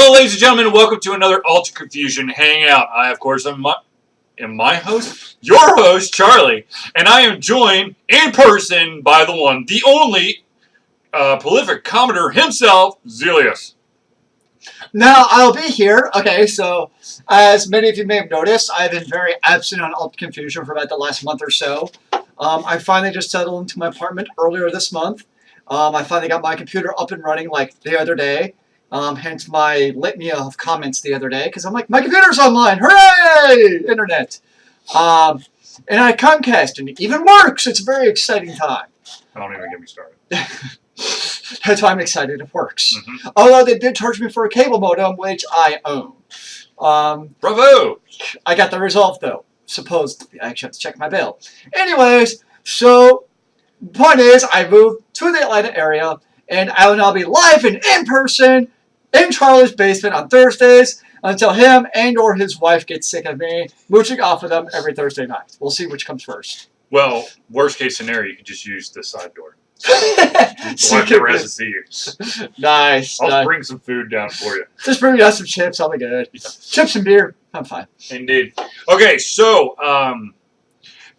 Hello, ladies and gentlemen, and welcome to another Ultra Confusion Hangout. I, of course, am my host, your host, Charlie, and I am joined in person by the one, the only, prolific Commodore himself, Zealeus. Now, I'll be here. Okay, so as many of you may have noticed, I've been very absent on Ultra Confusion for about the last month or so. I finally just settled into my apartment earlier this month. I finally got my computer up and running like the other day. Hence my litany of comments the other day, because I'm like, my computer's online! Hooray! Internet! And I Comcast, and it even works! It's a very exciting time. Don't even get me started. That's why I'm excited it works. Mm-hmm. Although they did charge me for a cable modem, which I own. Bravo! I got the result, though. Supposedly. I actually have to check my bill. Anyways, so the point is, I moved to the Atlanta area, and I will now be live and in person in Charlie's basement on Thursdays until him and or his wife get sick of me mooching off of them every Thursday night. We'll see which comes first. Well, worst case scenario, you could just use the side door. The wife never has to see you. Nice. I'll bring some food down for you. Just bring me out some chips. I'll be good. Yeah. Chips and beer. I'm fine. Indeed. Okay, so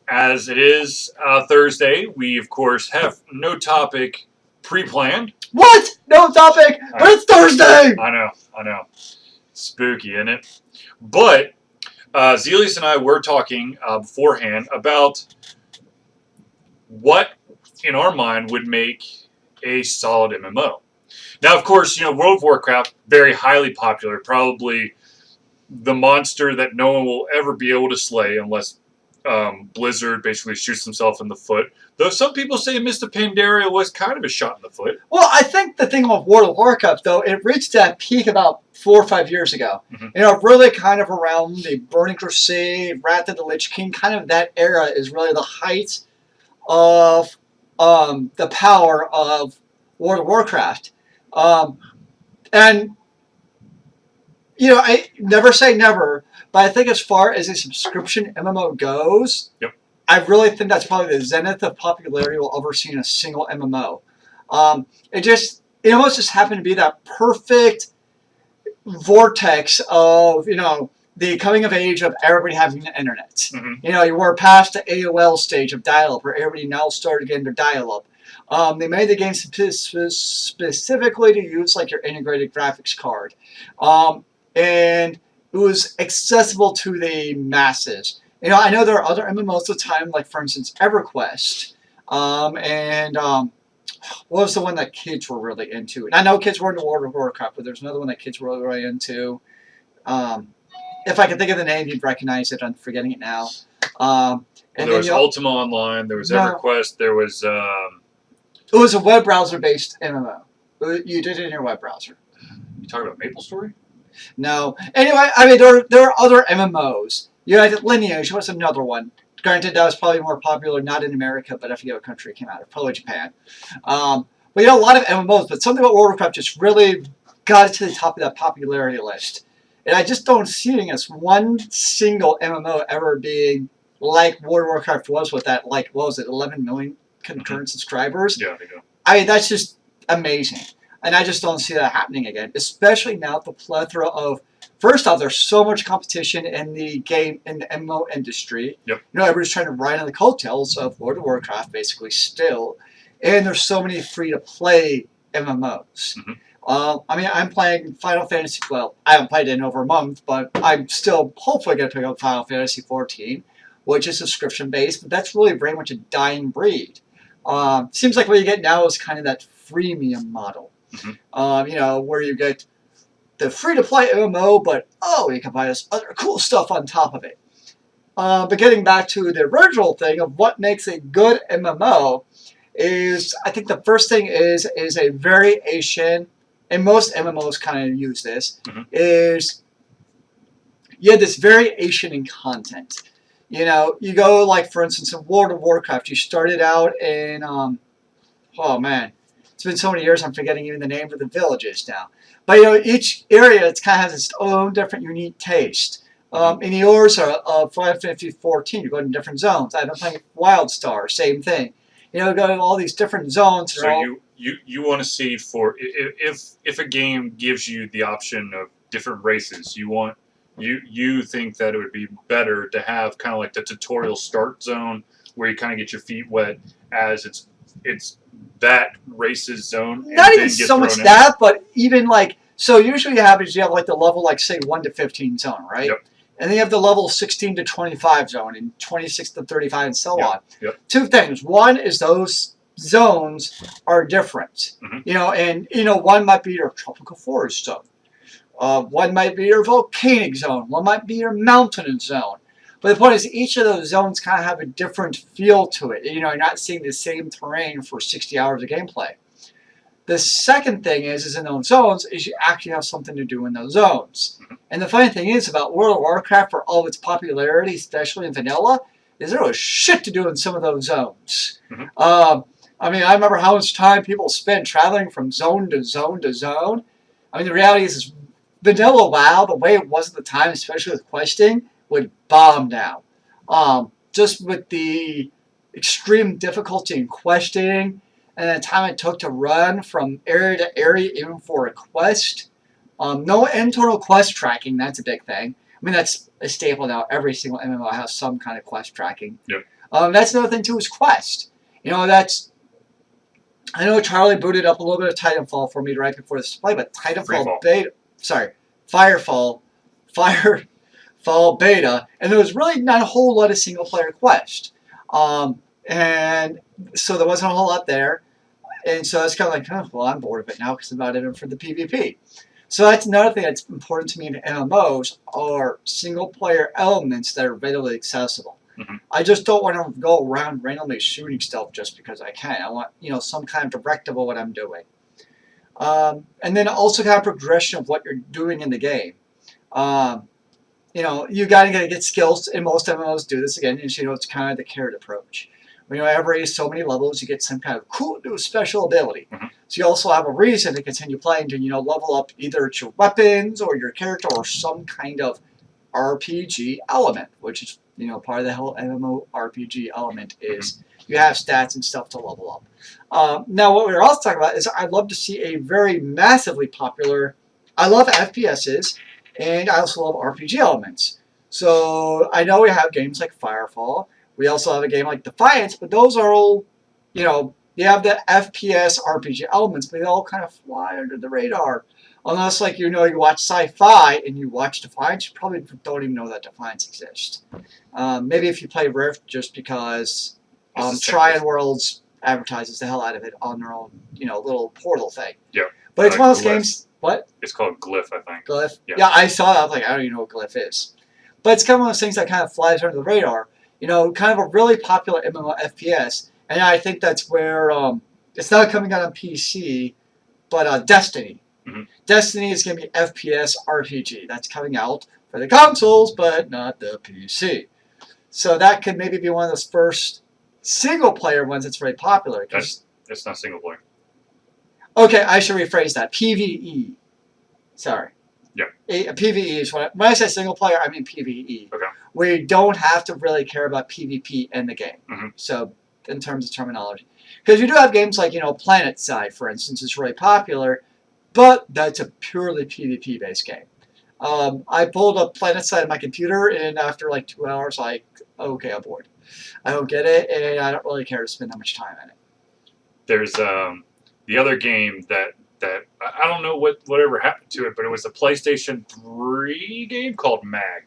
as it is Thursday, we of course have no topic pre-planned. What? No topic? But it's Thursday! I know. Spooky, isn't it? But Zealeus and I were talking beforehand about what, in our mind, would make a solid MMO. Now, of course, World of Warcraft, very highly popular, probably the monster that no one will ever be able to slay unless Blizzard basically shoots himself in the foot. Though some people say Mr. Pandaria was kind of a shot in the foot. Well, I think the thing with World of Warcraft, though, it reached that peak about 4 or 5 years ago. Mm-hmm. Really kind of around the Burning Crusade, Wrath of the Lich King, kind of that era is really the height of the power of World of Warcraft. And, I never say never, but I think as far as a subscription MMO goes, yep. I really think that's probably the zenith of popularity we'll ever see in a single MMO. It almost just happened to be that perfect vortex of, the coming of age of everybody having the internet. Mm-hmm. You were past the AOL stage of dial-up, where everybody now started getting their dial-up. They made the game specifically to use like your integrated graphics card. And it was accessible to the masses. I know there are other MMOs at the time, like for instance EverQuest, what was the one that kids were really into? And I know kids were into World of Warcraft, but there's another one that kids were really into. If I could think of the name, you'd recognize it. I'm forgetting it now. There was Ultima Online. There was EverQuest. There was. It was a web browser-based MMO. You did it in your web browser. You talking about MapleStory? No. Anyway, there are other MMOs. You had Lineage was another one. Granted, that was probably more popular, not in America, but I forget what country it came out of. Probably Japan. But a lot of MMOs, but something about World of Warcraft just really got it to the top of that popularity list. And I just don't see it as one single MMO ever being like World of Warcraft was with that, what was it, 11 million concurrent subscribers? Yeah, they do. That's just amazing. And I just don't see that happening again, especially now with the plethora of, first off, there's so much competition in the MMO industry. Yep. Everybody's trying to ride on the coattails of World of Warcraft, basically, still. And there's so many free-to-play MMOs. Mm-hmm. I'm playing Final Fantasy, well, I haven't played it in over a month, but I'm still hopefully going to pick up Final Fantasy 14, which is subscription-based, but that's really very much a dying breed. Seems like what you get now is kind of that freemium model. Mm-hmm. Where you get the free-to-play MMO, but, you can buy this other cool stuff on top of it. But getting back to the original thing of what makes a good MMO is, I think the first thing is a variation, and most MMOs kind of use this, mm-hmm. is you have this variation in content. You go, like, for instance, in World of Warcraft, you started out in, oh man, it's been so many years I'm forgetting even the name of the villages now. But, each area kind of has its own different unique taste. In yours, Final Fantasy 14, you go to different zones. I've been playing WildStar, same thing. Go to all these different zones. So you want to see if a game gives you the option of different races. You think that it would be better to have kind of like the tutorial start zone where you kind of get your feet wet as it's that race's zone. And Not then even get so much thrown in. that, but even like, so usually you have like the level like say 1 to 15 zone, right? Yep. And then you have the level 16 to 25 zone and 26 to 35 and so on. Yep. Two things. One is those zones are different. And one might be your tropical forest zone. One might be your volcanic zone. One might be your mountain zone. But the point is, each of those zones kind of have a different feel to it. You're not seeing the same terrain for 60 hours of gameplay. The second thing is in those zones is you actually have something to do in those zones. And the funny thing is about World of Warcraft, for all of its popularity, especially in vanilla, is there was shit to do in some of those zones. I remember how much time people spent traveling from zone to zone to zone. The reality is vanilla WoW, the way it was at the time, especially with questing, would bomb down. Just with the extreme difficulty in questing and the time it took to run from area to area, even for a quest. No internal quest tracking, that's a big thing. That's a staple now. Every single MMO has some kind of quest tracking. Yep. That's another thing too, is quest. I know Charlie booted up a little bit of Titanfall for me right before this play, but Firefall beta, and there was really not a whole lot of single player quest. And so there wasn't a whole lot there. And so it's kind of like, well, I'm bored of it now because I'm not in it for the PvP. So that's another thing that's important to me in MMOs are single player elements that are readily accessible. I just don't want to go around randomly shooting stuff just because I can. I want, some kind of directive of what I'm doing. And then also kind of progression of what you're doing in the game. You got to get skills, and most MMOs do this again. It's kind of the carrot approach. Every so many levels, you get some kind of cool new special ability. So you also have a reason to continue playing to, level up either your weapons or your character or some kind of RPG element, which is, part of the whole MMO RPG element is you have stats and stuff to level up. Now, what we're also talking about is I'd love to see a very massively popular, I love FPSs, and I also love RPG elements. So I know we have games like Firefall. We also have a game like Defiance, but those are all, you have the FPS RPG elements, but they all kind of fly under the radar. Unless, you watch sci-fi and you watch Defiance, you probably don't even know that Defiance exists. Maybe if you play Rift, just because Triad Worlds advertises the hell out of it on their own, little portal thing. Yeah. But it's one of those games. What? It's called Glyph, I think. Glyph? Yeah, I saw that. I was like, I don't even know what Glyph is. But it's kind of one of those things that kind of flies under the radar. Kind of a really popular MMO FPS. And I think that's where it's not coming out on PC, but Destiny. Destiny is going to be FPS RPG. That's coming out for the consoles, but not the PC. So that could maybe be one of those first single-player ones that's very popular. It's not single-player. Okay, I should rephrase that. PvE. Sorry. Yeah. PvE is when I say single-player, I mean PvE. Okay. We don't have to really care about PvP in the game. So, in terms of terminology. Because you do have games like, Planet Side, for instance, is really popular, but that's a purely PvP-based game. I pulled up Planet Side on my computer, and after 2 hours, okay, I'm bored. I don't get it, and I don't really care to spend that much time in it. There's the other game that I don't know whatever happened to it, but it was a PlayStation 3 game called Mag.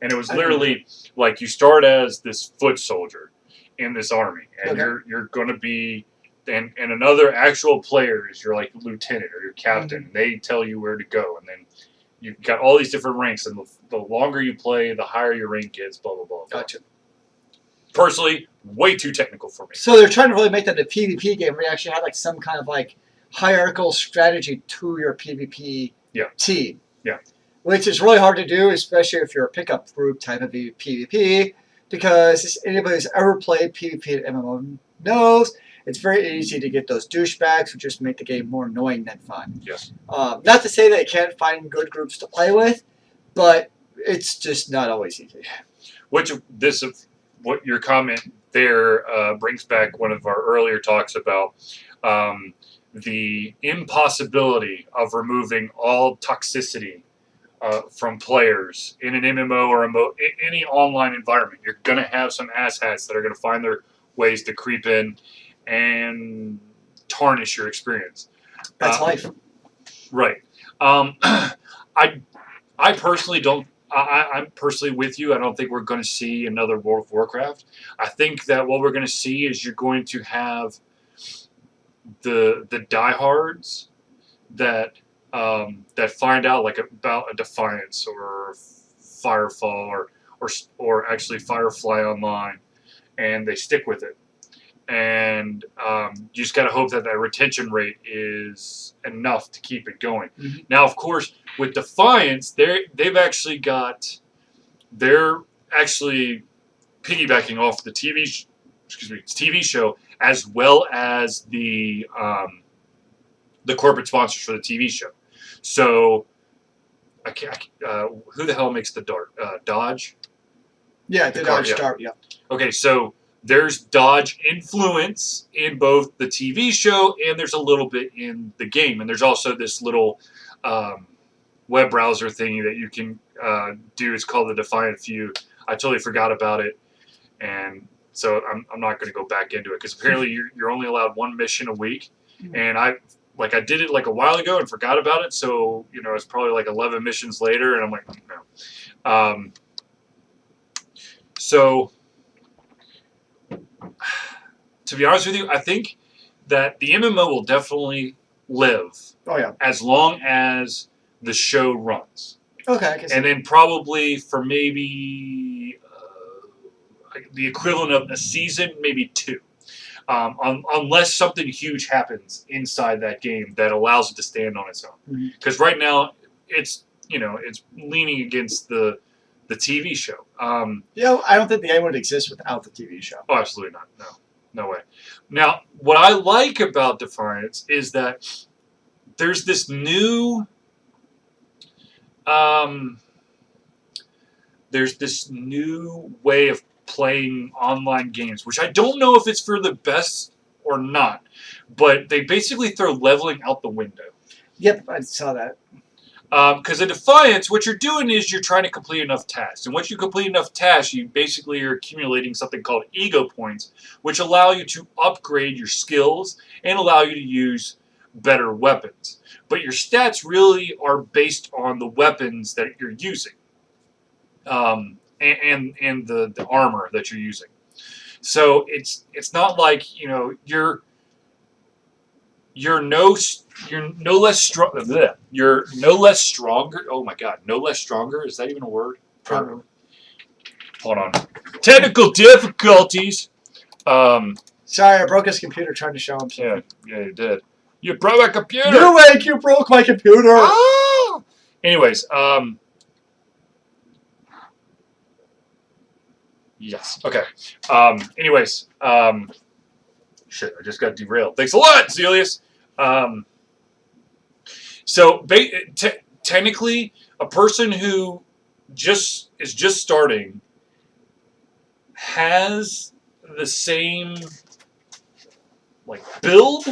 And it was literally you start as this foot soldier in this army, and you're going to be, and another actual player is your lieutenant or your captain, and they tell you where to go, and then you've got all these different ranks, and the longer you play, the higher your rank gets, blah, blah, blah. Gotcha. Personally, way too technical for me. So they're trying to really make that a PvP game where you actually have some kind of hierarchical strategy to your PvP team. Yeah. Which is really hard to do, especially if you're a pickup group type of PvP, because anybody who's ever played PvP at MMO knows it's very easy to get those douchebags who just make the game more annoying than fun. Yes. Not to say that you can't find good groups to play with, but it's just not always easy. What your comment there brings back one of our earlier talks about the impossibility of removing all toxicity from players in an MMO or any online environment. You're going to have some asshats that are going to find their ways to creep in and tarnish your experience. That's life. Right. I personally don't. I'm personally with you. I don't think we're going to see another World of Warcraft. I think that what we're going to see is you're going to have the diehards that that find out like about a Defiance or Firefall or actually Firefly Online, and they stick with it. And you just got to hope that retention rate is enough to keep it going. Mm-hmm. Now, of course, with Defiance, they're actually piggybacking off the TV show as well as the corporate sponsors for the TV show. So, who the hell makes the Dodge? Yeah, the Dodge Dart. Yeah. Okay, so there's Dodge influence in both the TV show and there's a little bit in the game. And there's also this little web browser thingy that you can do. It's called the Defiant Few. I totally forgot about it. And so I'm not going to go back into it because apparently you're only allowed one mission a week. And I did it like a while ago and forgot about it. So, it's probably like 11 missions later. And I'm like, no. So, to be honest with you, I think that the MMO will definitely live. Oh, yeah. As long as the show runs. Okay. And then probably for maybe the equivalent of a season, maybe 2. Unless something huge happens inside that game that allows it to stand on its own. Because right now, it's leaning against the TV show. I don't think the game would exist without the TV show. Oh, absolutely not. No way. Now, what I like about Defiance is that there's this new way of playing online games, which I don't know if it's for the best or not, but they basically throw leveling out the window. Yep, I saw that. Because in Defiance, what you're doing is you're trying to complete enough tasks. And once you complete enough tasks, you basically are accumulating something called ego points, which allow you to upgrade your skills and allow you to use better weapons. But your stats really are based on the weapons that you're using. And the armor that you're using. So it's not like, you're no less stronger. Oh my God, no less stronger. Is that even a word? Probably. Hold on. Technical difficulties. Sorry, I broke his computer trying to show him something. Yeah, you did. You broke my computer. You broke my computer. Ah! Anyways, yes. Okay. Shit, I just got derailed. Thanks a lot, Zealeus. So technically, a person who is just starting has the same build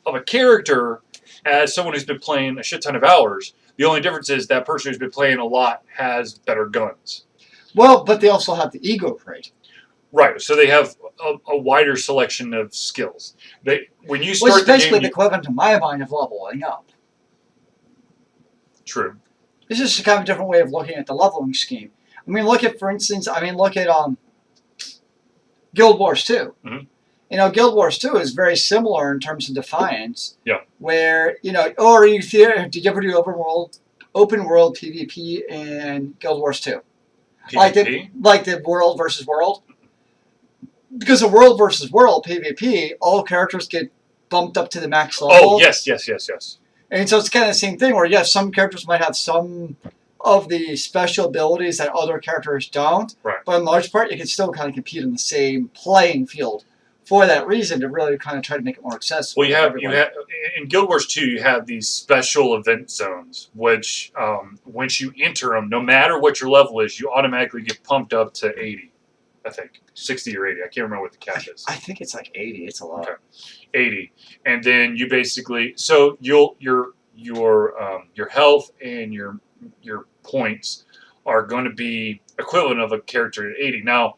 of a character as someone who's been playing a shit ton of hours. The only difference is that person who's been playing a lot has better guns. Well, but they also have the ego trait. Right, so they have a wider selection of skills. When you start which is basically the the equivalent to my mind of leveling up. True. It's just a kind of different way of looking at the leveling scheme. I mean, look at Guild Wars 2. Mm-hmm. Guild Wars 2 is very similar in terms of Defiance. Yeah. Where, did you ever do open world PvP in Guild Wars 2? PvP? Like the world versus world? Because the world versus world PvP, all characters get bumped up to the max level. Oh, yes. And so it's kind of the same thing where, yes, some characters might have some of the special abilities that other characters don't. Right. But in large part, you can still kind of compete in the same playing field for that reason to really kind of try to make it more accessible. Well, you have in Guild Wars 2, you have these special event zones, which once you enter them, no matter what your level is, you automatically get pumped up to 80. I think 60 or 80. I can't remember what the cap is. I think it's like 80. It's a lot. Okay. 80, and then you basically your health and your your points are going to be equivalent of a character at 80. Now,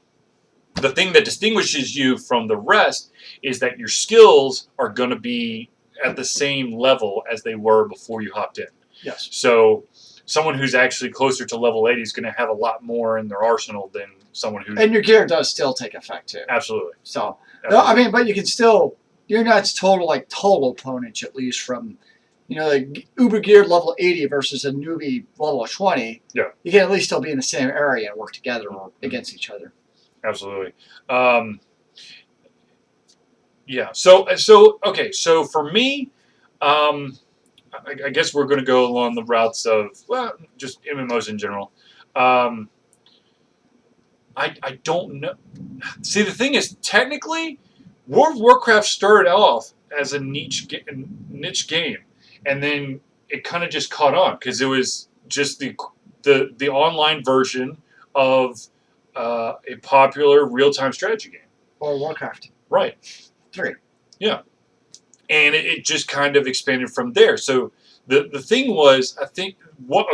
the thing that distinguishes you from the rest is that your skills are going to be at the same level as they were before you hopped in. Yes. So someone who's actually closer to level 80 is going to have a lot more in their arsenal than someone who... And your gear does still take effect, too. Absolutely. So, Absolutely. no, I mean, but you can still... You're not total opponents, at least from... like uber geared level 80 versus a newbie level 20. Yeah. You can at least still be in the same area and work together or against each other. Absolutely. Yeah. So okay. So for me, I guess we're going to go along the routes of, well, just MMOs in general. I don't know. See, the thing is, technically, World of Warcraft started off as a niche game, and then it kind of just caught on because it was just the online version of a popular real-time strategy game. Or Warcraft. Right. 3. Yeah. And it just kind of expanded from there. So the thing was, I think, one,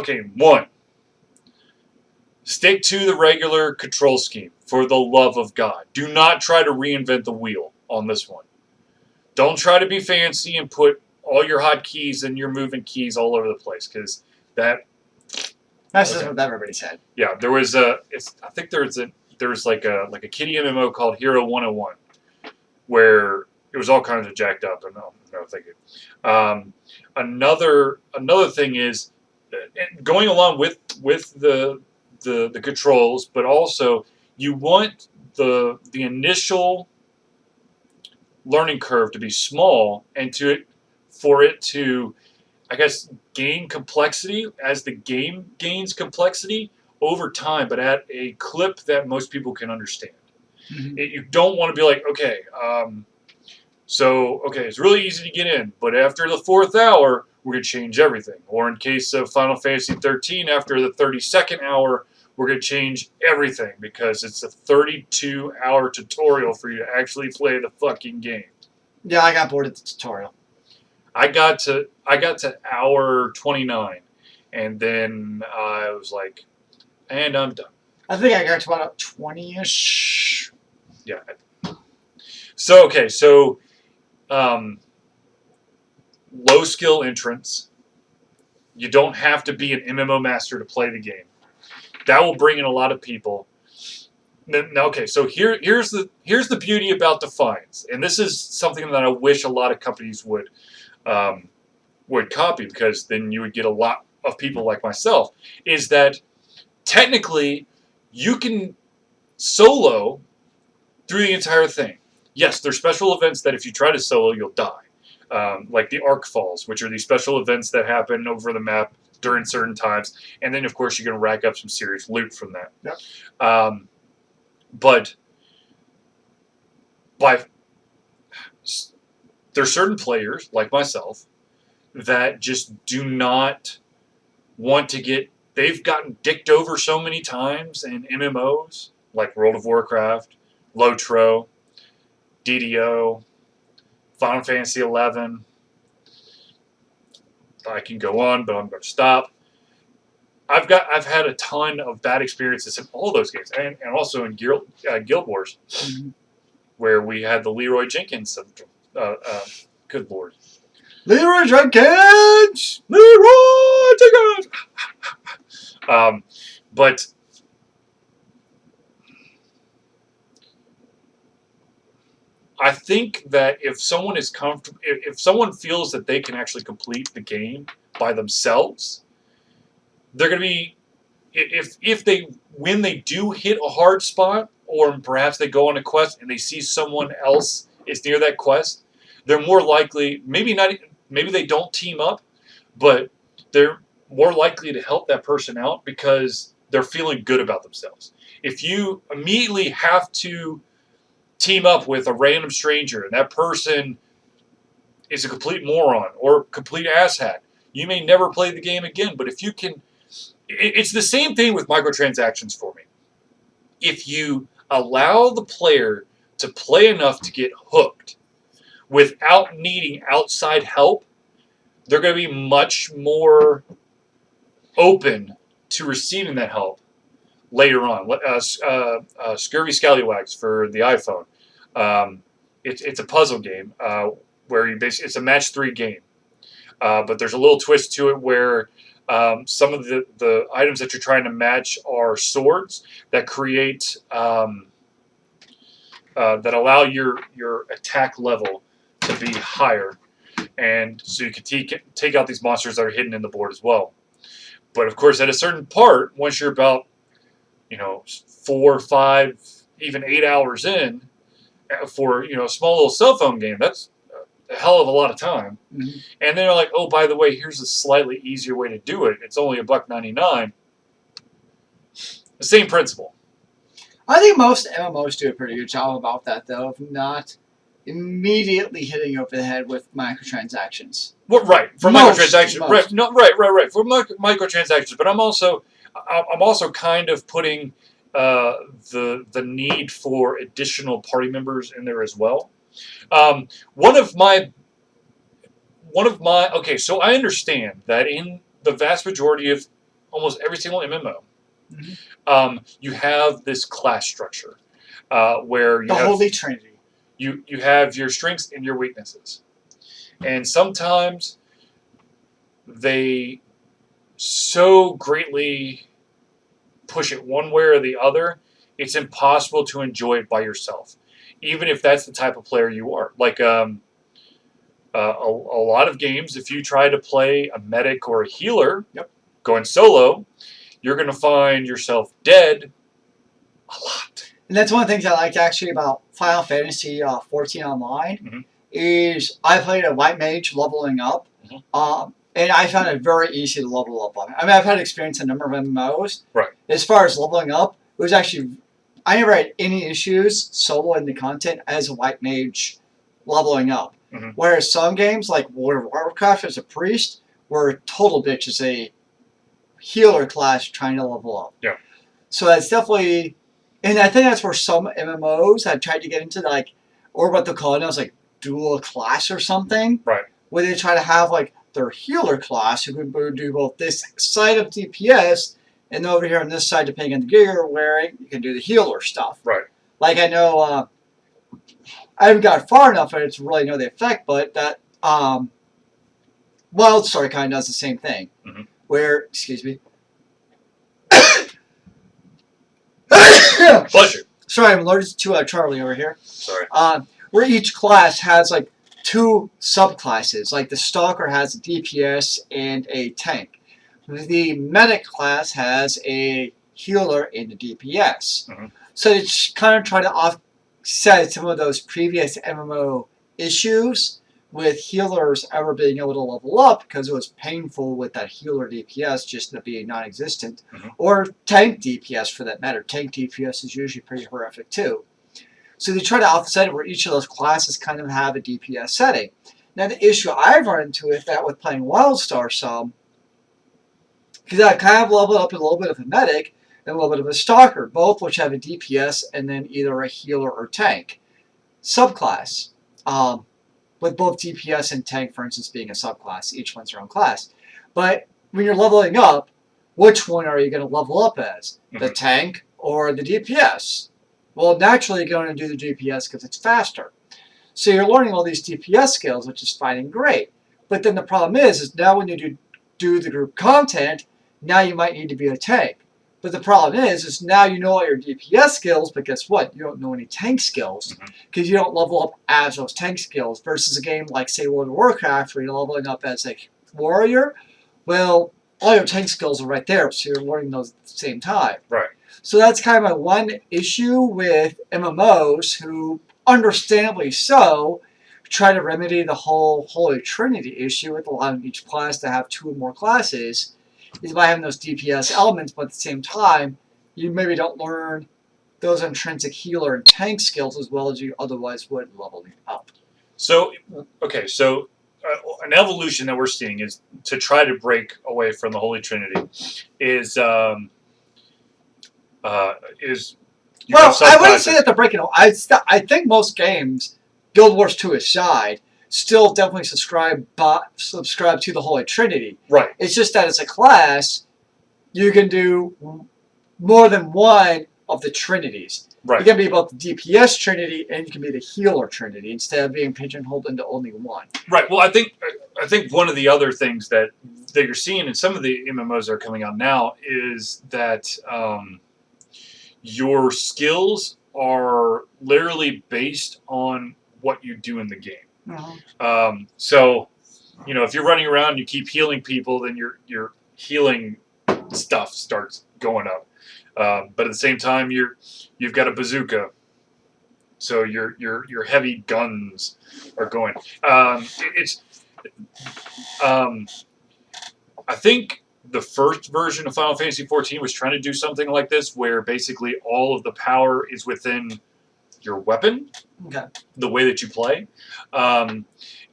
stick to the regular control scheme for the love of God. Do not try to reinvent the wheel on this one. Don't try to be fancy and put all your hotkeys and your movement keys all over the place because that's just what everybody said. Yeah, there was I think there was like a kiddie MMO called Hero 101 where it was all kinds of jacked up. And no, thank you. Another thing is going along with the controls, but also you want the initial learning curve to be small and for it to, I guess, gain complexity as the game gains complexity over time, but at a clip that most people can understand. Mm-hmm. You don't want to be like, okay, it's really easy to get in, but after the 4th hour, we're going to change everything. Or in case of Final Fantasy 13, after the 32nd hour, we're going to change everything because it's a 32-hour tutorial for you to actually play the fucking game. Yeah, I got bored of the tutorial. I got to hour 29, and then I was like, and I'm done. I think I got to about 20-ish. Yeah. So low skill entrance. You don't have to be an MMO master to play the game. That will bring in a lot of people. Now, okay, so here's the beauty about Defiance, and this is something that I wish a lot of companies would copy, because then you would get a lot of people like myself, is that technically you can solo through the entire thing. Yes, there's special events that if you try to solo, you'll die. Like the Arc Falls, which are these special events that happen over the map during certain times. And then, of course, you're going to rack up some serious loot from that. Yep. But there's certain players, like myself, that just do not want to get... They've gotten dicked over so many times in MMOs, like World of Warcraft, Lotro, DDO, Final Fantasy 11. I can go on, but I'm going to stop. I've had a ton of bad experiences in all those games, and also in Guild Wars, where we had the Leroy Jenkins. Good Lord. Leroy Jenkins! Leroy Jenkins! But I think that if someone is comfortable, if someone feels that they can actually complete the game by themselves, they're going to be, when they do hit a hard spot, or perhaps they go on a quest and they see someone else is near that quest, they're more likely, maybe they don't team up, but they're more likely to help that person out because they're feeling good about themselves. If you immediately have to team up with a random stranger and that person is a complete moron or complete asshat, you may never play the game again. But if you can... It's the same thing with microtransactions for me. If you allow the player to play enough to get hooked without needing outside help, they're going to be much more open to receiving that help later on. Scurvy Scallywags for the iPhone. It's a puzzle game where it's a match 3 game. But there's a little twist to it where some of the items that you're trying to match are swords that create that allow your attack level to be higher, and so you can take out these monsters that are hidden in the board as well. But of course, at a certain part, once you're about 4, 5, even 8 hours in for a small little cell phone game, that's a hell of a lot of time. Mm-hmm. And then they're like, oh, by the way, here's a slightly easier way to do it. It's only $1.99. The same principle. I think most MMOs do a pretty good job about that, though, of not immediately hitting you over the head with microtransactions. Well, right, for microtransactions, right? No, right. For microtransactions, but I'm also kind of putting the need for additional party members in there as well. One of my okay, so I understand that in the vast majority of almost every single MMO, Mm-hmm. You have this class structure where you The have Holy Trinity. you have your strengths and your weaknesses, and sometimes they so greatly push it one way or the other, it's impossible to enjoy it by yourself, even if that's the type of player you are. Like a lot of games, if you try to play a medic or a healer, going solo, you're going to find yourself dead a lot. And that's one of the things I like actually about Final Fantasy 14 Online is I played a white mage leveling up, and I found it very easy to level up on it. I mean, I've had experience in a number of MMOs. Right. As far as leveling up, it was actually, I never had any issues solo in the content as a white mage leveling up. Whereas some games like World of Warcraft as a priest were total bitch as a healer class trying to level up. Yeah. So that's definitely, and I think that's where some MMOs have tried to get into, like, or what they'll call it now is like dual class or something. Right. Where they try to have like their healer class who can do both this side of DPS and over here on this side, depending on the gear you're wearing, you can do the healer stuff. Right. Like I know, I haven't got far enough to really know the effect, but that Wildstar kind of does the same thing. Where, excuse me. Pleasure. Sorry, I'm allergic to Charlie over here. Sorry. Where each class has like 2 subclasses. Like the Stalker has a DPS and a tank. The Medic class has a healer and a DPS. So it's kind of trying to offset some of those previous MMO issues with healers ever being able to level up because it was painful with that healer DPS just being non-existent, or tank DPS for that matter. Tank DPS is usually pretty horrific too. So they try to offset it where each of those classes kind of have a DPS setting. Now the issue I've run into with that with playing Wildstar some, because I kind of leveled up a little bit of a medic and a little bit of a stalker, both which have a DPS and then either a healer or tank subclass. With both DPS and tank, for instance, being a subclass. Each one's their own class. But when you're leveling up, which one are you going to level up as? The tank or the DPS? Well, naturally you're going to do the DPS because it's faster. So you're learning all these DPS skills, which is fine and great. But then the problem is now when you do the group content, now you might need to be a tank. But the problem is now you know all your DPS skills, but guess what? You don't know any tank skills because you don't level up as those tank skills versus a game like, say, World of Warcraft where you're leveling up as a warrior. Well, all your tank skills are right there, so you're learning those at the same time. Right. So that's kind of my one issue with MMOs who, understandably so, try to remedy the whole Holy Trinity issue with allowing each class to have 2 or more classes, is by having those DPS elements, but at the same time, you maybe don't learn those intrinsic healer and tank skills as well as you otherwise would leveling up. So, okay, so an evolution that we're seeing is to try to break away from the Holy Trinity is well, I wouldn't say that they're breaking. I think most games, Guild Wars 2 aside, still definitely subscribe to the Holy Trinity. Right. It's just that as a class, you can do more than one of the trinities. Right. You can be both the DPS trinity and you can be the healer trinity instead of being pigeonholed into only one. Right. Well, I think one of the other things that you're seeing in some of the MMOs that are coming out now is that your skills are literally based on what you do in the game. So, if you're running around and you keep healing people, then your healing stuff starts going up. But at the same time, you've got a bazooka, so your heavy guns are going. I think the first version of Final Fantasy XIV was trying to do something like this, where basically all of the power is within your weapon, the way that you play.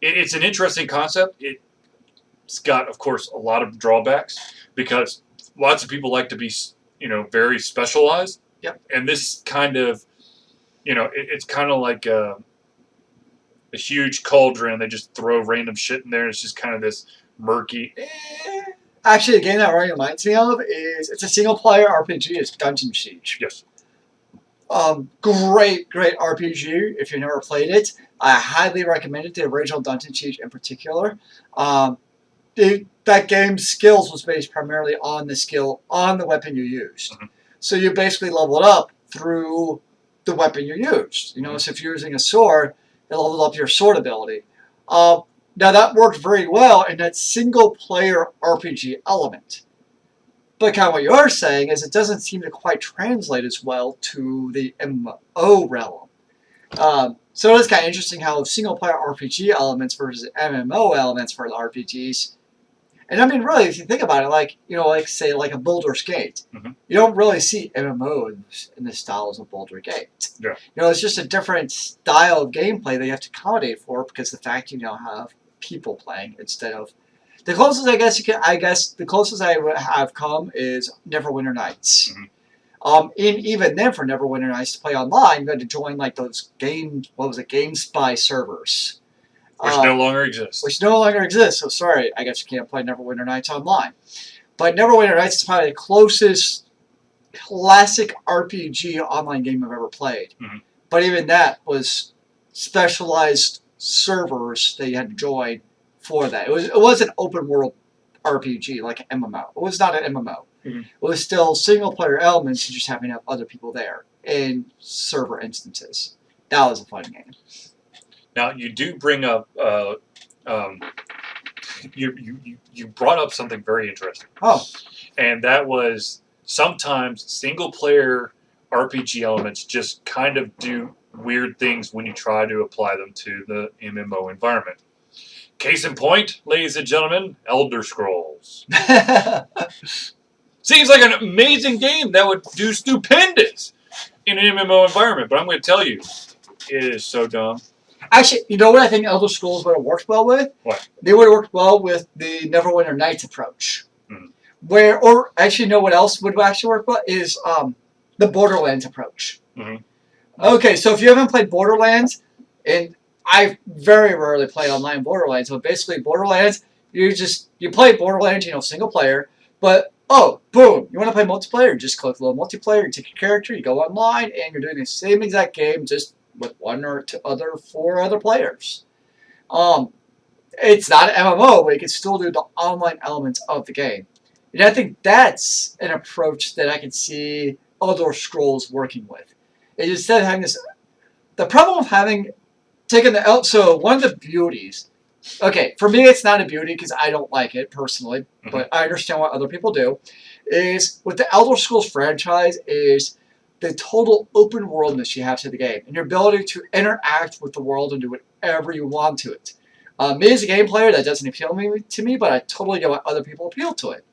It's an interesting concept. It's got, of course, a lot of drawbacks because lots of people like to be, very specialized. Yep. And this kind of, it's kind of like a huge cauldron. They just throw random shit in there. It's just kind of this murky. Actually, the game that already reminds me of is it's a single-player RPG. It's Dungeon Siege. Yes. Great RPG. If you've never played it, I highly recommend it. The original Dungeon Siege in particular. That game's skills was based primarily on the skill on the weapon you used. So you basically leveled up through the weapon you used. So if you're using a sword, it levels up your sword ability. Now that worked very well in that single-player RPG element. But kind of what you're saying is it doesn't seem to quite translate as well to the MMO realm. So it's kind of interesting how single-player RPG elements versus MMO elements for the RPGs. And I mean, really, if you think about it, like a Baldur's Gate, you don't really see MMO in the styles of Baldur's Gate. Yeah. It's just a different style of gameplay that you have to accommodate for because of the fact you now have people playing instead of the closest the closest I have come is Neverwinter Nights. Even then for Neverwinter Nights to play online, you had to join like those GameSpy servers. Which no longer exists. So sorry, I guess you can't play Neverwinter Nights online. But Neverwinter Nights is probably the closest classic RPG online game I've ever played. But even that was specialized servers that you had to join for that. It was an open world RPG like an MMO. It was not an MMO. It was still single player elements. You just having to have other people there in server instances. That was a fun game. Now you do bring up you brought up something very interesting. And that was sometimes single player RPG elements just kind of do weird things when you try to apply them to the MMO environment. Case in point, ladies and gentlemen, Elder Scrolls. Seems like an amazing game that would do stupendous in an MMO environment, but I'm going to tell you, it is so dumb. Actually, you know what I think Elder Scrolls would have worked well with? What? They would have worked well with the Neverwinter Nights approach. Or actually, you know what else would actually work well? Is the Borderlands approach. Okay, so if you haven't played Borderlands, and I very rarely play online Borderlands, but basically Borderlands, you play Borderlands, single player, but boom, you want to play multiplayer, you just click a little multiplayer, you take your character, you go online, and you're doing the same exact game, just with one or four other players. It's not an MMO, but you can still do the online elements of the game. And I think that's an approach that I can see Elder Scrolls working with. Instead of having this, the problem of having taken so one of the beauties, okay, for me it's not a beauty because I don't like it personally, but I understand what other people do, is with the Elder Scrolls franchise is the total open worldness you have to the game and your ability to interact with the world and do whatever you want to it. Me as a game player, that doesn't appeal to me, but I totally get why other people appeal to it.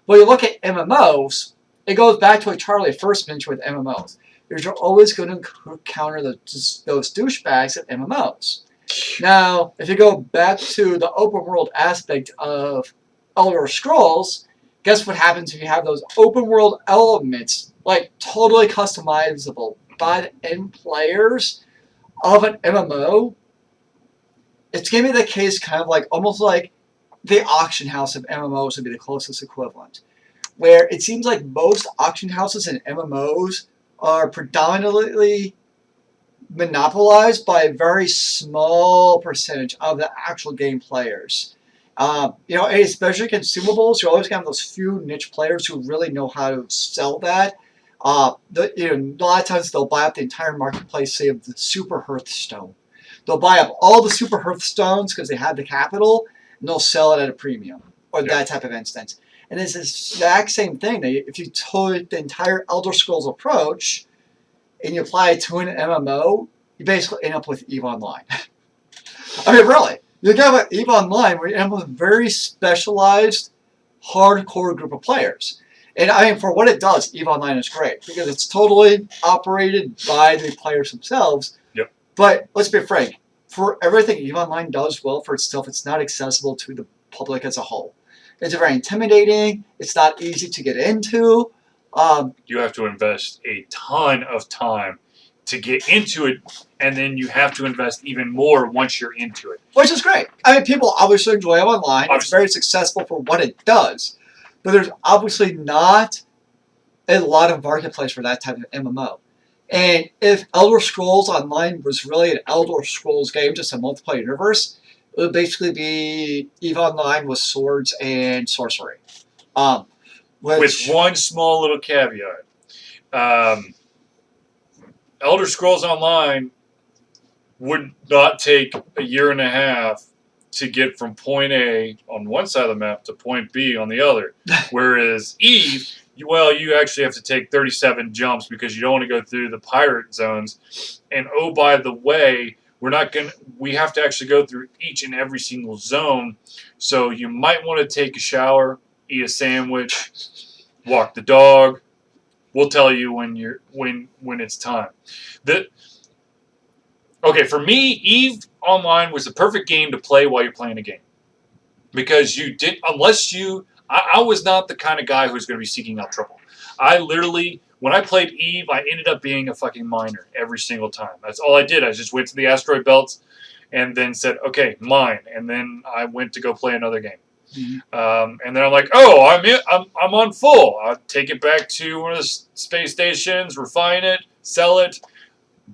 When you look at MMOs, it goes back to what Charlie first mentioned with MMOs. You're always going to encounter those douchebags at MMOs. Now, if you go back to the open world aspect of Elder Scrolls, guess what happens if you have those open world elements, like totally customizable by the end players of an MMO? It's going to be the case kind of like, almost like the auction house of MMOs would be the closest equivalent. where it seems like most auction houses and MMOs are predominantly monopolized by a very small percentage of the actual game players. And especially consumables, you're always going to have those few niche players who really know how to sell that. A lot of times they'll buy up the entire marketplace, say, of the Super Hearthstone. They'll buy up all the Super Hearthstones because they have the capital, and they'll sell it at a premium, or that type of instance. And it's the exact same thing. If you took the entire Elder Scrolls approach and you apply it to an MMO, you basically end up with EVE Online. I mean, really. You get EVE Online where you end up with a very specialized, hardcore group of players. And I mean, for what it does, EVE Online is great because it's totally operated by the players themselves. Yep. But let's be frank, for everything EVE Online does well for itself, it's not accessible to the public as a whole. It's very intimidating. It's not easy to get into. You have to invest a ton of time to get into it, and then you have to invest even more once you're into it. Which is great. I mean, people obviously enjoy it online. It's very successful for what it does. But there's obviously not a lot of marketplace for that type of MMO. And if Elder Scrolls Online was really an Elder Scrolls game, just a multiplayer universe, it would basically be EVE Online with swords and sorcery. With one small little caveat. Elder Scrolls Online would not take a year and a half to get from point A on one side of the map to point B on the other. Whereas EVE, you actually have to take 37 jumps because you don't want to go through the pirate zones. And oh, by the way, we have to actually go through each and every single zone. So you might want to take a shower, eat a sandwich, walk the dog. We'll tell you when it's time. For me, EVE Online was the perfect game to play while you're playing a game. Because I was not the kind of guy who's going to be seeking out trouble. When I played EVE, I ended up being a fucking miner every single time. That's all I did. I just went to the asteroid belts and then said, okay, mine. And then I went to go play another game. Mm-hmm. And then I'm like, I'm on full. I'll take it back to one of the space stations, refine it, sell it,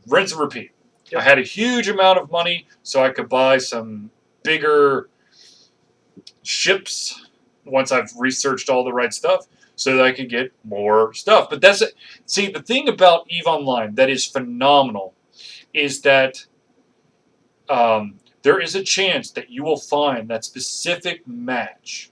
rinse and repeat. Yep. I had a huge amount of money, so I could buy some bigger ships once I've researched all the right stuff so that I could get more stuff. But that's it. See, the thing about EVE Online that is phenomenal is that there is a chance that you will find that specific match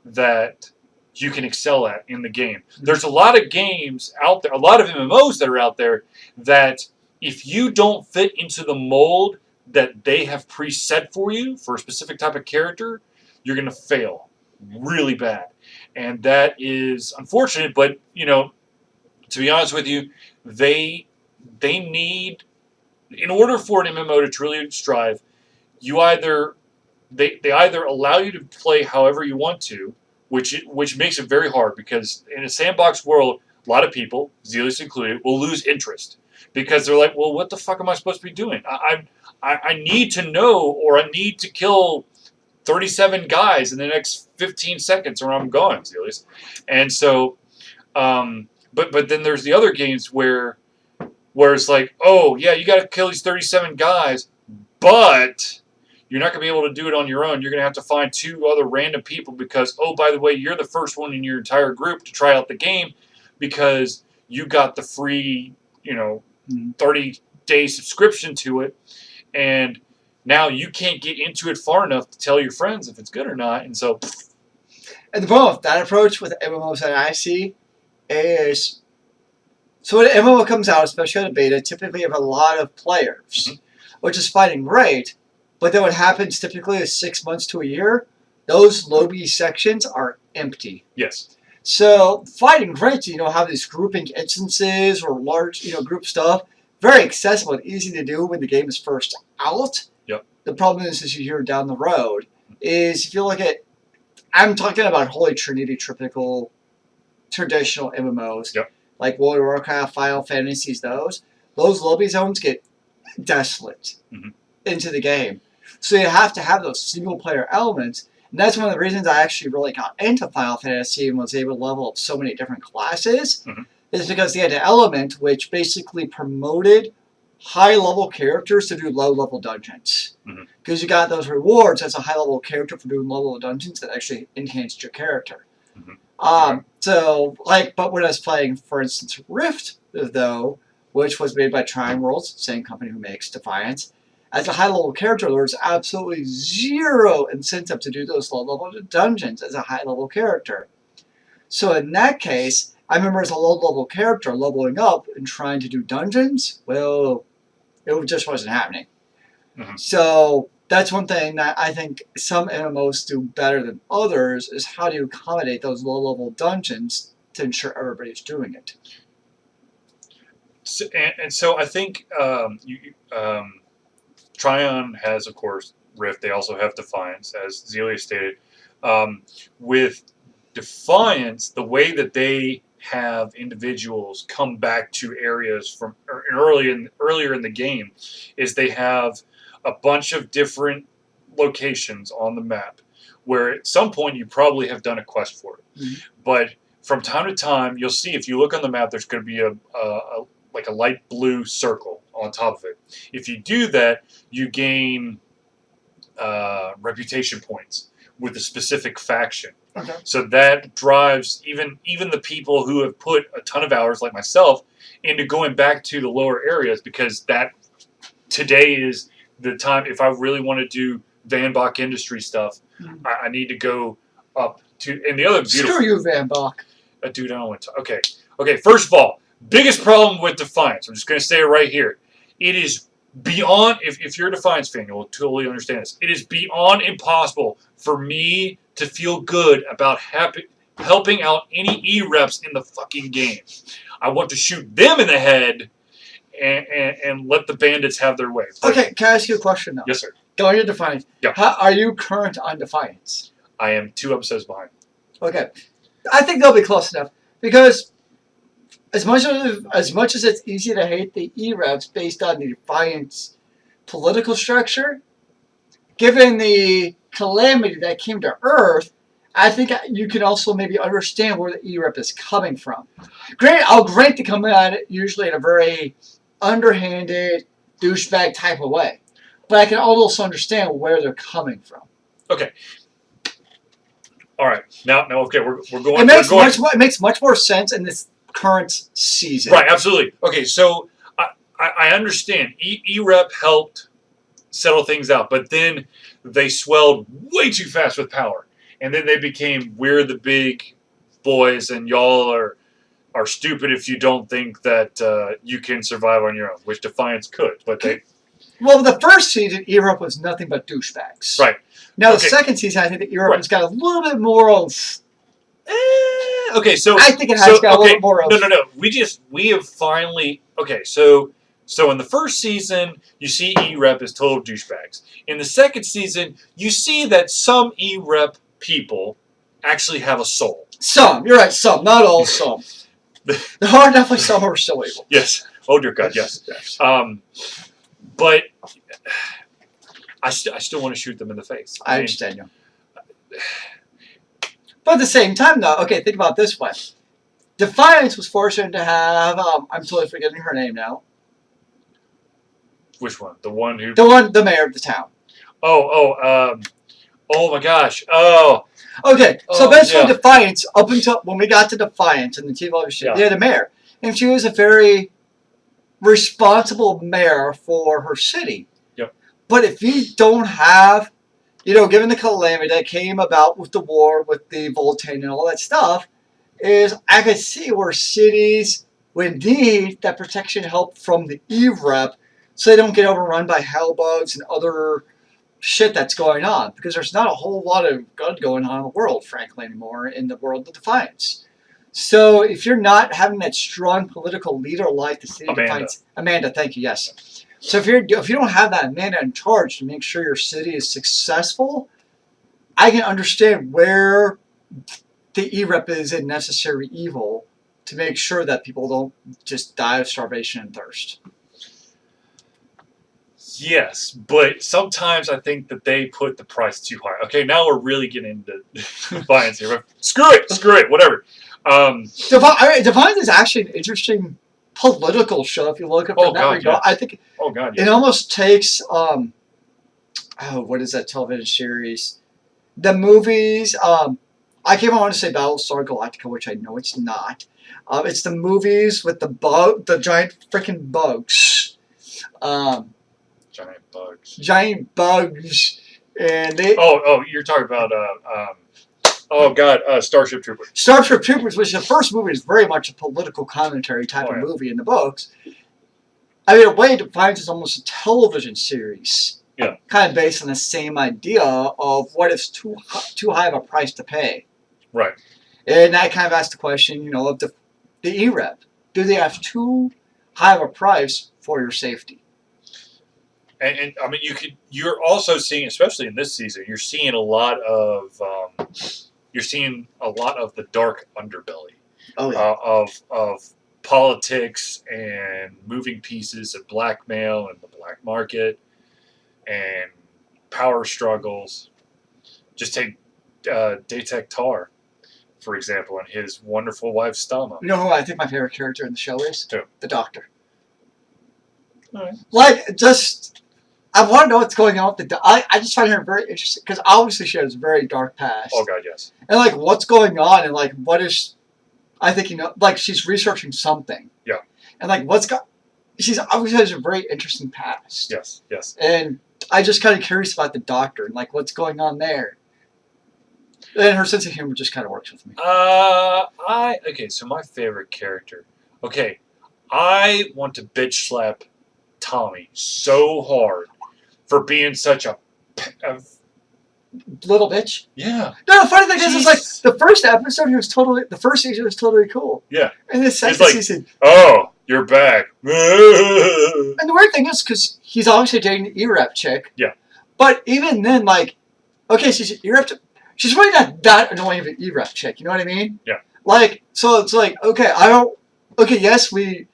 that you can excel at in the game. There's a lot of games out there, a lot of MMOs that are out there that if you don't fit into the mold that they have preset for you for a specific type of character, you're going to fail really bad. And that is unfortunate, but, to be honest with you, they need, in order for an MMO to truly strive, they either allow you to play however you want to, which makes it very hard because in a sandbox world, a lot of people, Zealeus included, will lose interest because they're like, well, what the fuck am I supposed to be doing? I need to know, or I need to kill 37 guys in the next 15 seconds or I'm gone, Zealeus. And so, but then there's the other games where it's like, oh, yeah, you got to kill these 37 guys, but you're not going to be able to do it on your own. You're going to have to find 2 other random people because, oh, by the way, you're the first one in your entire group to try out the game because you got the free, 30-day subscription to it. And now you can't get into it far enough to tell your friends if it's good or not. And so... And the problem with that approach with MMOs that I see is... So when an MMO comes out, especially on a beta, typically you have a lot of players, which is fine and great. But then what happens typically is 6 months to a year, those lobby sections are empty. Yes. So fine and great to, have these grouping instances or large, group stuff. Very accessible and easy to do when the game is first out. Yep. The problem is, as you hear down the road, is if you look at, I'm talking about Holy Trinity typical traditional MMOs. Yep. Like World of Warcraft, Final Fantasies, those lobby zones get desolate into the game. So you have to have those single-player elements. And that's one of the reasons I actually really got into Final Fantasy and was able to level up so many different classes, is because they had an element which basically promoted high-level characters to do low-level dungeons. Because you got those rewards as a high-level character for doing low-level dungeons that actually enhanced your character. So, but when I was playing, for instance, Rift, though, which was made by Trion Worlds, same company who makes Defiance, as a high-level character, there was absolutely zero incentive to do those low-level dungeons as a high-level character. So in that case, I remember as a low-level character leveling up and trying to do dungeons, well, it just wasn't happening. So that's one thing that I think some MMOs do better than others, is how do you accommodate those low-level dungeons to ensure everybody's doing it. So I think Trion has, of course, Rift. They also have Defiance, as Zealeus stated. With Defiance, the way that they have individuals come back to areas from earlier in the game is they have a bunch of different locations on the map where at some point you probably have done a quest for it. But from time to time, you'll see, if you look on the map, there's going to be like a light blue circle on top of it. If you do that, you gain reputation points with a specific faction. So that drives even the people who have put a ton of hours, like myself, into going back to the lower areas, because that today is the time. If I really want to do Van Bach industry stuff, I need to go up to. And the other beautiful. Screw you, Van Bach. Dude, I don't want to. Okay. First of all, biggest problem with Defiance. I'm just going to say it right here. It is beyond. If you're a Defiance fan, you'll totally understand this. It is beyond impossible for me to feel good about helping out any E-reps in the fucking game. I want to shoot them in the head and let the bandits have their way. Okay, can I ask you a question, though? Yes, sir. Going to Defiance. Yeah. How, are you current on Defiance? I am 2 episodes behind. Okay. I think they'll be close enough, because as much as it's easy to hate the E-reps based on the Defiance political structure, given the calamity that came to Earth, I think you can also maybe understand where the E-rep is coming from. I'll grant they come at it usually in a very underhanded, douchebag type of way, but I can also understand where they're coming from. Okay. All right. Now, okay, we're going. It makes much more sense in this current season. Right. Absolutely. Okay. So I understand. E-rep helped settle things out, but then they swelled way too fast with power, and then they became, we're the big boys, and y'all are stupid if you don't think that you can survive on your own, which Defiance could, but they. Well, the first season, E-rep was nothing but douchebags. Right. Now, the second season, I think the E-rep has got a little bit more of. Okay, so I think it has got a little more of. No. We have finally. Okay, so in the first season, you see E-rep as total douchebags. In the second season, you see that some E-rep people actually have a soul. Some, you're right. Some, not all. Some. There are definitely some who are still evil. Yes. Oh dear God. Yes. But I still want to shoot them in the face. I understand you. But at the same time, though, okay, think about it this way. Defiance was fortunate to have, I'm totally forgetting her name now. Which one? The one who... The mayor of the town. Oh my gosh. Oh. Okay, so basically Defiance, up until when we got to Defiance and the TV show, they had a mayor. And she was a very responsible mayor for her city. Yep. But if you don't have, given the calamity that came about with the war, with the Voltaire and all that stuff, is I could see where cities would need that protection help from the E-rep so they don't get overrun by hellbugs and other shit that's going on. Because there's not a whole lot of good going on in the world, frankly, anymore in the world of Defiance. So if you're not having that strong political leader like the city Defiance... Amanda, thank you, yes. So if you don't have that Amanda in charge to make sure your city is successful, I can understand where the E-rep is a necessary evil to make sure that people don't just die of starvation and thirst. Yes, but sometimes I think that they put the price too high. Okay, now we're really getting into Defiance here. But screw it, whatever. Defiance is actually an interesting political show if you look at it from that regard. Yes. I think Yes. it almost takes what is that television series? The movies. I came on to say Battlestar Galactica, which I know it's not. It's the movies with the giant freaking bugs. Giant bugs, and they. Oh, you're talking about Starship Troopers. Starship Troopers, which the first movie is very much a political commentary type of movie in the books. I mean, in a way, Defiance is almost a television series. Yeah. Kind of based on the same idea of what is too high of a price to pay. Right. And that kind of asks the question, of the E-Rep. Do they have too high of a price for your safety? And I mean, you're also seeing, especially in this season, you're seeing a lot of the dark underbelly of politics and moving pieces of blackmail and the black market and power struggles. Just take Datek Tar, for example, and his wonderful wife Stama. You know who I think my favorite character in the show is? Who? The Doctor. All right. Like, I want to know what's going on with I just find her very interesting because obviously she has a very dark past. Oh God, yes. And like, what's going on and like, what is? I think like she's researching something. Yeah. And like, she's obviously has a very interesting past. Yes. Yes. And I just kind of curious about the Doctor and like what's going on there. And her sense of humor just kind of works with me. Okay. So my favorite character. Okay, I want to bitch slap Tommy so hard for being such a little bitch. Yeah. No, the funny thing is like the first episode, the first season was totally cool. Yeah. And the second season, oh, you're back. And the weird thing is because he's obviously dating the E-Rep chick. Yeah. But even then, like, okay, she's an E-Rep. She's really not that annoying of an E-Rep chick. You know what I mean? Yeah. Like, so it's like, okay, yes, the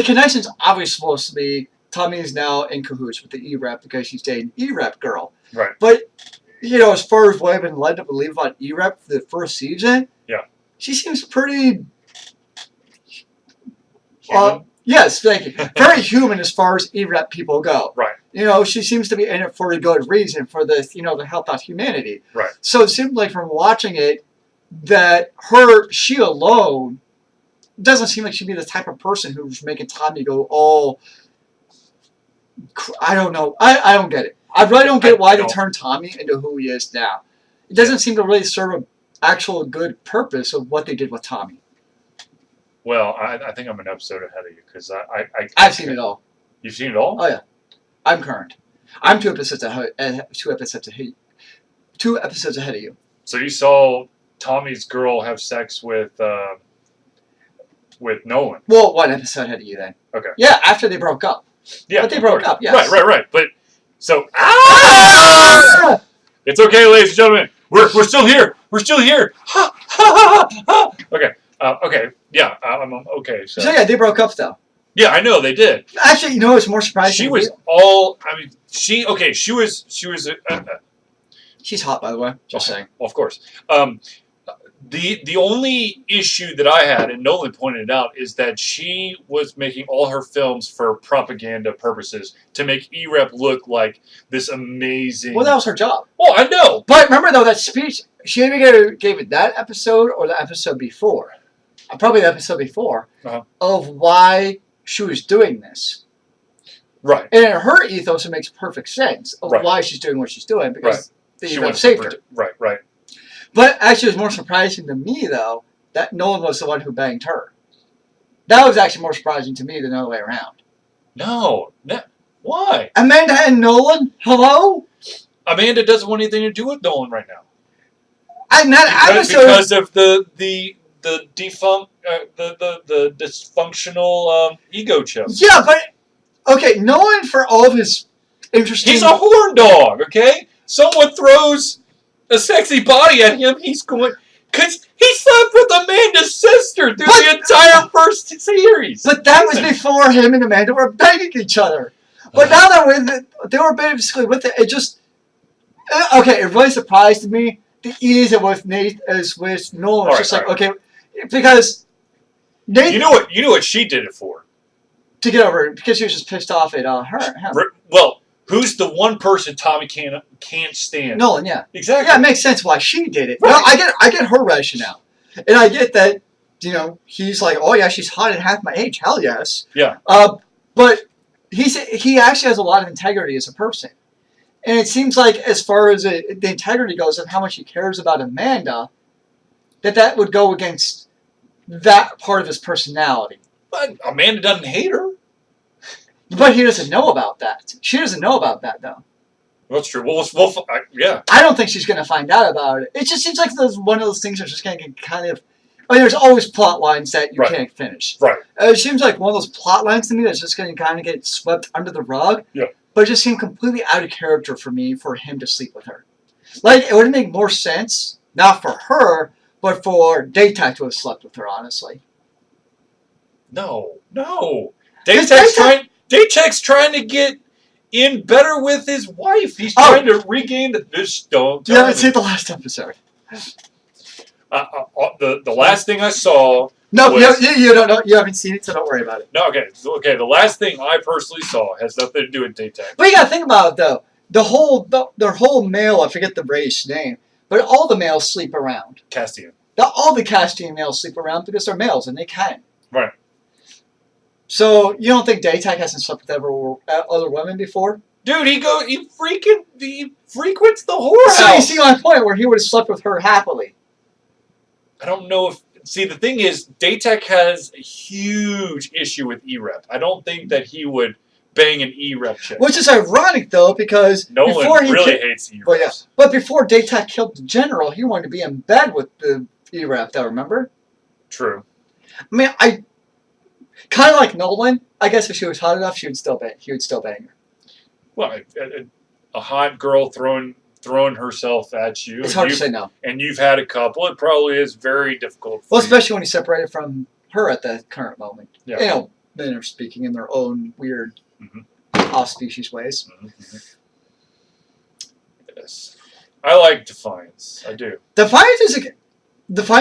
connection's obviously supposed to be Tommy's now in cahoots with the E-Rep because she's dating E-Rep girl. Right. But, as far as what I've been led to believe about E-Rep for the first season, yeah, she seems pretty... human? Yes, thank you. Very human as far as E-Rep people go. Right. She seems to be in it for a good reason, for the, to help out humanity. Right. So it seemed like from watching it that she alone doesn't seem like she'd be the type of person who's making Tommy go, oh, I don't know. I don't get it. I really don't get why they turned Tommy into who he is now. It doesn't seem to really serve an actual good purpose of what they did with Tommy. Well, I think I'm an episode ahead of you because I've seen it all. You've seen it all? Oh yeah, I'm current. I'm 2 episodes ahead. 2 episodes ahead. 2 episodes ahead of you. So you saw Tommy's girl have sex with Nolan. Well, 1 episode ahead of you then. Okay. Yeah, after they broke up. Yeah, but they broke up. Yes. Right. But so it's okay, ladies and gentlemen. We're still here. We're still here. Okay. Okay. Yeah. I'm okay. So yeah, they broke up though. Yeah, I know they did. Actually, it's more surprising. She was all. I mean, she was. She's hot, by the way. Just saying. Well, of course. The only issue that I had, and Nolan pointed it out, is that she was making all her films for propaganda purposes to make E-Rep look like this amazing... Well, that was her job. Oh, I know. But remember, though, that speech, she either gave it that episode or the episode before. Probably the episode before, of why she was doing this. Right. And in her ethos, it makes perfect sense of why she's doing what she's doing, because the E-Rep saved her. Right. But actually, it was more surprising to me, though, that Nolan was the one who banged her. That was actually more surprising to me than the other way around. No. Why? Amanda and Nolan? Hello? Amanda doesn't want anything to do with Nolan right now. Because of the dysfunctional ego chip. Yeah, but okay, Nolan, for all of his interesting... He's a horn dog, okay? Someone throws a sexy body at him, he's going... Because he slept with Amanda's sister through the entire first series. But that was before him and Amanda were banging each other. But now that they were basically with it, it just okay. It really surprised me the ease it was with Nolan. It's just like okay, because Nathan, you know what she did it for. To get over it, because she was just pissed off at him. Well, who's the one person Tommy can't stand? Nolan, yeah. Exactly. Yeah, it makes sense why she did it. Right. No, I get her rationale. And I get that, he's like, oh yeah, she's hot and half my age. Hell yes. Yeah. But he actually has a lot of integrity as a person. And it seems like as far as the integrity goes and how much he cares about Amanda, that would go against that part of his personality. But Amanda doesn't hate her. But he doesn't know about that. She doesn't know about that, though. That's true. Yeah. I don't think she's going to find out about it. It just seems like one of those things that's just going to get kind of... I mean, there's always plot lines that you can't finish. Right. It seems like one of those plot lines to me that's just going to kind of get swept under the rug. Yeah. But it just seemed completely out of character for me for him to sleep with her. Like, it would make more sense, not for her, but for Daytime to have slept with her, honestly. No. Daytech's trying to get in better with his wife. He's trying to regain this. Don't. You haven't seen the last episode. The last thing I saw. No, you don't know. You haven't seen it, so don't worry about it. No, okay. The last thing I personally saw has nothing to do with Daytech. But you gotta think about it though. Their whole male, I forget the race name, but all the males sleep around. Castian. All the Castian males sleep around because they're males and they can. Right. So you don't think Daytech hasn't slept with other women before? Dude, he frequents the whorehouse. So you see my point where he would have slept with her happily. I don't know if... See, the thing is, Daytech has a huge issue with E-Rep. I don't think that he would bang an E-Rep chick. Which is ironic, though, because Nolan really hates E-Reps. Well, yeah. But before Daytech killed the general, he wanted to be in bed with the E-Rep, though, remember? True. I mean, I... Kind of like Nolan, I guess if she was hot enough, he would still bang her. Well, a hot girl throwing herself at you. It's hard to say no. And you've had a couple. It probably is very difficult. Well, especially when he's separated from her at the current moment. Yeah. Men are speaking in their own weird, off-species ways. Mm-hmm. Yes, I like Defiance. I do. Defiance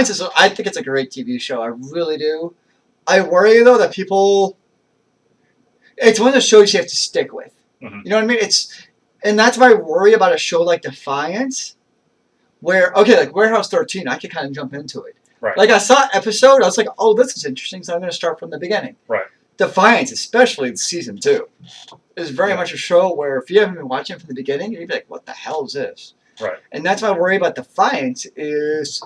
is. I think it's a great TV show. I really do. I worry though that people. It's one of those shows you have to stick with. Mm-hmm. You know what I mean? And that's my worry about a show like Defiance, where like Warehouse 13, I could kind of jump into it. Right. Like I saw an episode, I was like, oh, this is interesting, so I'm going to start from the beginning. Right. Defiance, especially season 2, is very much a show where if you haven't been watching from the beginning, you'd be like, what the hell is this? Right. And that's my worry about Defiance is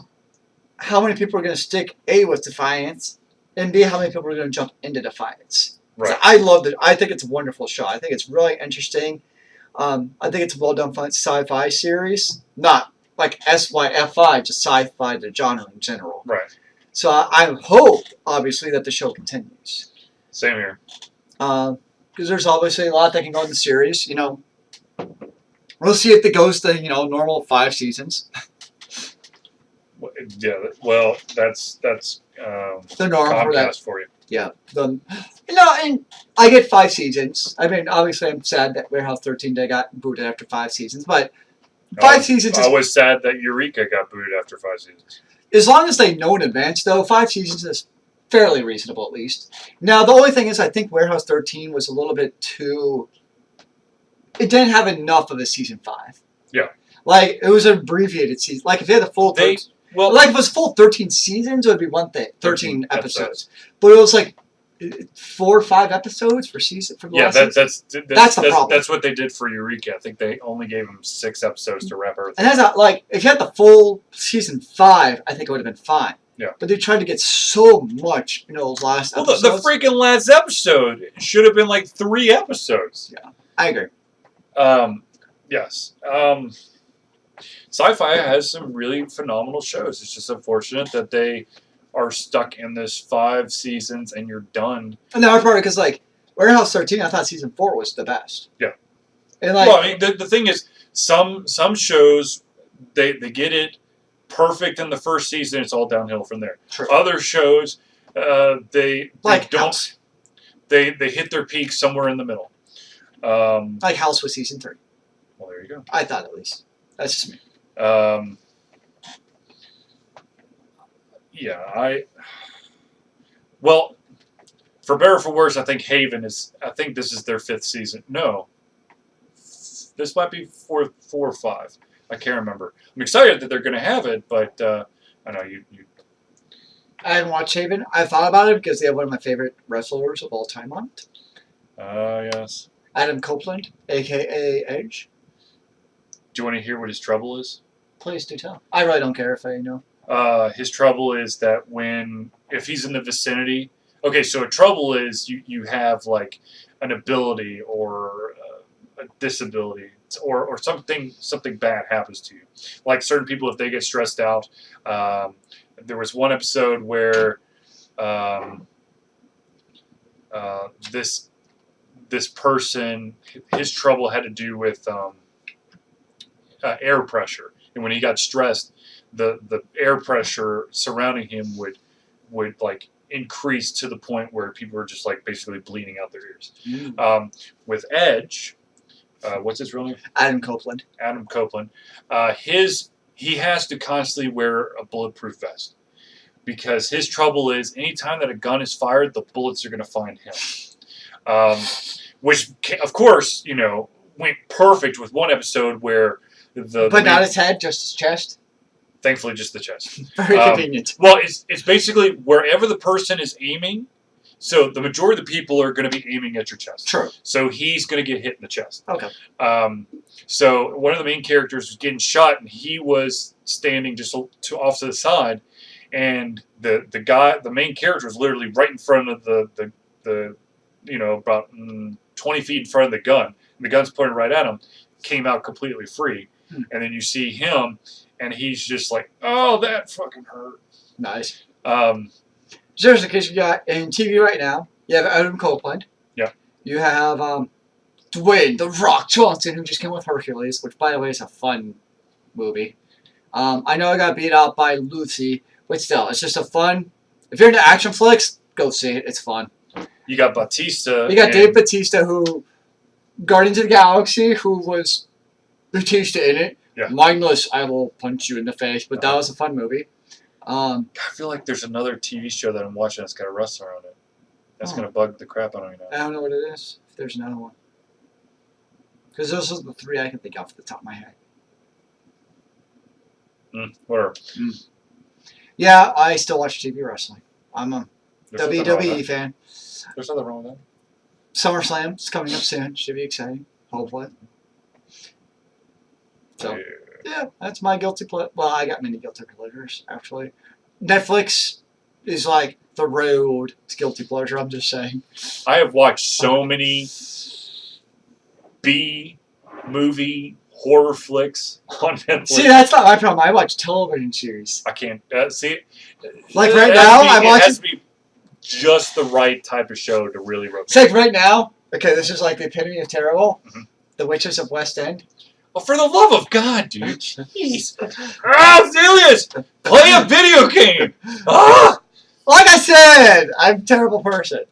how many people are going to stick A with Defiance, and B, how many people are going to jump into Defiance. Right. So I love it. I think it's a wonderful show. I think it's really interesting. I think it's a well-done sci-fi series. Not like SYFI, just sci-fi, the genre in general. Right. So I hope, obviously, that the show continues. Same here. Because there's obviously a lot that can go in the series. We'll see if it goes to, normal 5 seasons. Yeah, well, that's the norm Comcast for you. Yeah. And I get 5 seasons. I mean, obviously, I'm sad that Warehouse 13 Day got booted after 5 seasons, but 5 seasons is... I was sad that Eureka got booted after 5 seasons. As long as they know in advance, though, 5 seasons is fairly reasonable, at least. Now, the only thing is, I think Warehouse 13 was a little bit too... It didn't have enough of a season 5. Yeah. Like, it was an abbreviated season. Like, if you had the full... if it was full 13 seasons, it would be one thing. 13 episodes. But it was like 4 or 5 episodes for season. For the last season. That's the problem. That's what they did for Eureka. I think they only gave them 6 episodes to wrap everything. And that's not like, if you had the full season 5, I think it would have been fine. Yeah. But they tried to get so much, last episode. The freaking last episode should have been like 3 episodes. Yeah, I agree. Yes. Sci-fi has some really phenomenal shows. It's just unfortunate that they are stuck in this 5 seasons and you're done. And the hard part, because Warehouse 13, I thought season 4 was the best. Yeah. And well, I mean, the thing is, some shows they get it perfect in the first season. It's all downhill from there. True. Other shows, they don't. House. They hit their peak somewhere in the middle. Like House with season 3. Well, there you go. I thought at least. That's just me. Yeah, well, for better or for worse, I think Haven is. I think this is their 5th season. No, this might be 4 or 5. I can't remember. I'm excited that they're going to have it, but I know you. I haven't watched Haven. I thought about it because they have one of my favorite wrestlers of all time on it. Yes. Adam Copeland, a.k.a. Edge. Do you want to hear what his trouble is? Please do tell. I really don't care if I know. His trouble is that if he's in the vicinity. Okay, so a trouble is you have like an ability or a disability or something bad happens to you. Like certain people, if they get stressed out, there was one episode where this person, his trouble had to do with air pressure, and when he got stressed, the air pressure surrounding him would like increase to the point where people were just like basically bleeding out their ears. With Edge, what's his real name? Adam Copeland. Adam Copeland. He has to constantly wear a bulletproof vest because his trouble is anytime that a gun is fired, the bullets are going to find him. Which, of course, went perfect with one episode where But not his head, just his chest. Thankfully, just the chest. Very convenient. Well, it's basically wherever the person is aiming. So the majority of the people are going to be aiming at your chest. True. So he's going to get hit in the chest. Okay. So one of the main characters was getting shot, and he was standing just off to the side, and the main character was literally right in front of the about 20 feet in front of the gun. And the gun's pointed right at him. Came out completely free, and then you see him. And he's just like, oh, that fucking hurt. Nice. Seriously, because you got in TV right now, you have Adam Copeland. Yeah. You have Dwayne The Rock Johnson, who just came with Hercules, which, by the way, is a fun movie. I know I got beat out by Lucy, but still, it's just a fun. If you're into action flicks, go see it. It's fun. You got Batista. You got Dave Batista, who Guardians of the Galaxy, who was Batista in it. Yeah. Mindless, I will punch you in the face, but that was a fun movie. I feel like there's another TV show that I'm watching that's got a wrestler on it. That's going to bug the crap out of me now. I don't know what it is, if there's another one. Because those are the 3 I can think of off the top of my head. Whatever. Yeah, I still watch TV wrestling. I'm a WWE fan. There's nothing wrong with that. SummerSlam is coming up soon. Should be exciting, hopefully. So, yeah, that's my guilty pleasure. Well, I got many guilty pleasures, actually. Netflix is like the road to guilty pleasure, I'm just saying. I have watched so many B-movie horror flicks on Netflix. See, that's not my problem. I watch television series. I can't see. Like right now, I'm watching. It has to be just the right type of show to really rub. It's like right now. Okay, this is like the epitome of terrible. The Witches of West End. Well, for the love of God, dude. Jeez. Zealeus! Play a video game! Like I said, I'm a terrible person.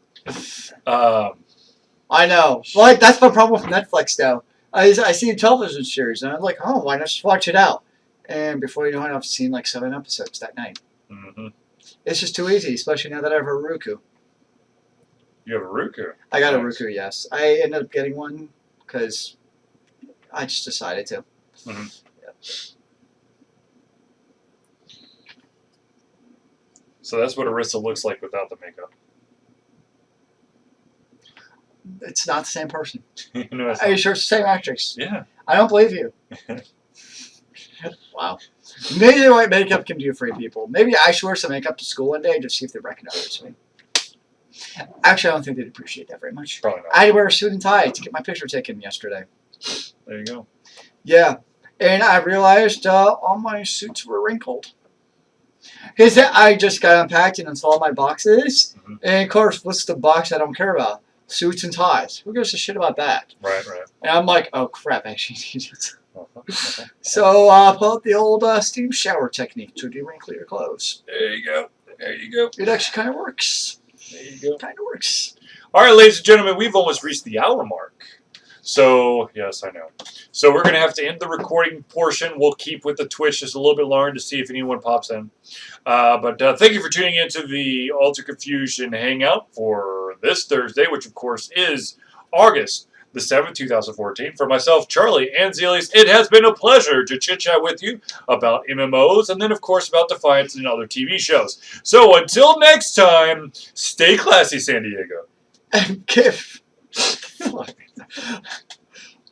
I know. Like, that's my problem with Netflix, though. I see a television series, and I'm like, oh, why not just watch it out? And before you know it, I've seen like 7 episodes that night. It's just too easy, especially now that I have a Roku. You have a Roku? I got a Roku, yes. I ended up getting one because I just decided to. Yeah. So that's what Arissa looks like without the makeup. It's not the same person. No, Are you sure it's the same actress? Yeah. I don't believe you. Wow. Maybe what makeup can do for people. Maybe I should wear some makeup to school one day and just see if they recognize me. Actually, I don't think they'd appreciate that very much. Probably not. I had to wear a suit and tie to get my picture taken yesterday. There you go. Yeah. And I realized all my suits were wrinkled. Because I just got unpacked and installed my boxes. And, of course, what's the box I don't care about? Suits and ties. Who gives a shit about that? Right. And I'm like, oh, crap, I actually need it. So pull out the old steam shower technique to de-wrinkle your clothes. There you go. It actually kind of works. There you go. Kind of works. All right, ladies and gentlemen, we've almost reached the hour mark. So, yes, I know. So we're going to have to end the recording portion. We'll keep with the Twitch just a little bit longer to see if anyone pops in. But thank you for tuning into the Alter Confusion Hangout for this Thursday, which, of course, is August the 7th, 2014. For myself, Charlie, and Zealeus, it has been a pleasure to chit-chat with you about MMOs and then, of course, about Defiance and other TV shows. So until next time, stay classy, San Diego. And give.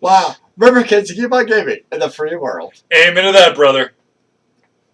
Wow. Remember, kids, keep on gaming in the free world. Amen to that, brother.